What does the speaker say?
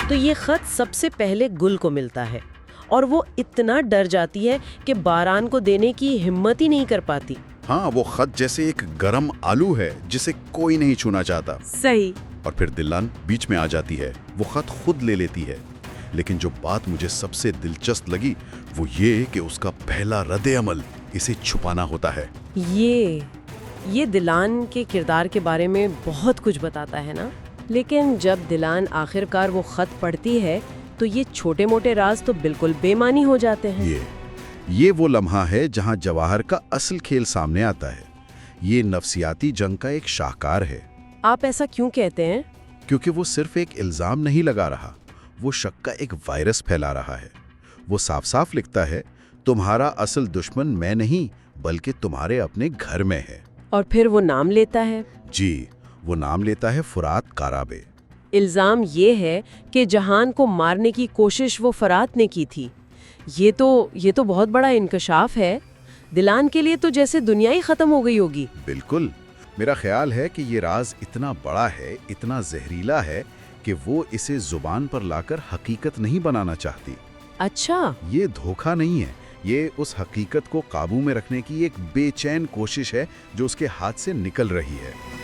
तो ये खत सबसे पहले गुल को मिलता है और वो इतना डर जाती है कि बारान को देने की हिम्मत ही नहीं कर पाती। हाँ, वो खत जैसे एक गरम आलू है जिसे कोई नहीं छूना चाहता। सही। और फिर दिलान बीच में आ जाती है, वो खत खुद ले लेती है। लेकिन जो बात मुझे सबसे दिलचस्प लगी वो ये कि उसका पहला रद्द-ए-अमल इसे छुपाना होता है। ये दिलान के किरदार के बारे में बहुत कुछ बताता है ना। लेकिन जब दिलान आखिरकार वो खत पढ़ती है तो ये छोटे मोटे राज तो बिल्कुल बेमानी हो जाते हैं। ये वो लम्हा है जहां जवाहर का असल खेल सामने आता है। ये नफ्सियाती जंग का एक शाहकार है। आप ऐसा क्यों कहते हैं? क्योंकि वो सिर्फ एक इल्जाम नहीं लगा रहा, वो शक का एक वायरस फैला रहा है। वो साफ साफ लिखता है, तुम्हारा असल दुश्मन मैं नहीं बल्कि तुम्हारे अपने घर में है। और फिर वो नाम लेता है। जी, वो नाम लेता है फुरात काराबे। इल्जाम ये है कि जहान को मारने की कोशिश वो फरात ने की थी। ये तो बहुत बड़ा इंकशाफ है। दिलान के लिए तो जैसे दुनिया ही खत्म हो गई होगी। बिल्कुल। मेरा ख्याल है कि ये राज इतना बड़ा है, इतना जहरीला है कि वो इसे जुबान पर लाकर हकीकत नहीं बनाना चाहती। अच्छा, ये धोखा नहीं है, ये उस हकीकत को काबू में रखने की एक बेचैन कोशिश है जो उसके हाथ से निकल रही है।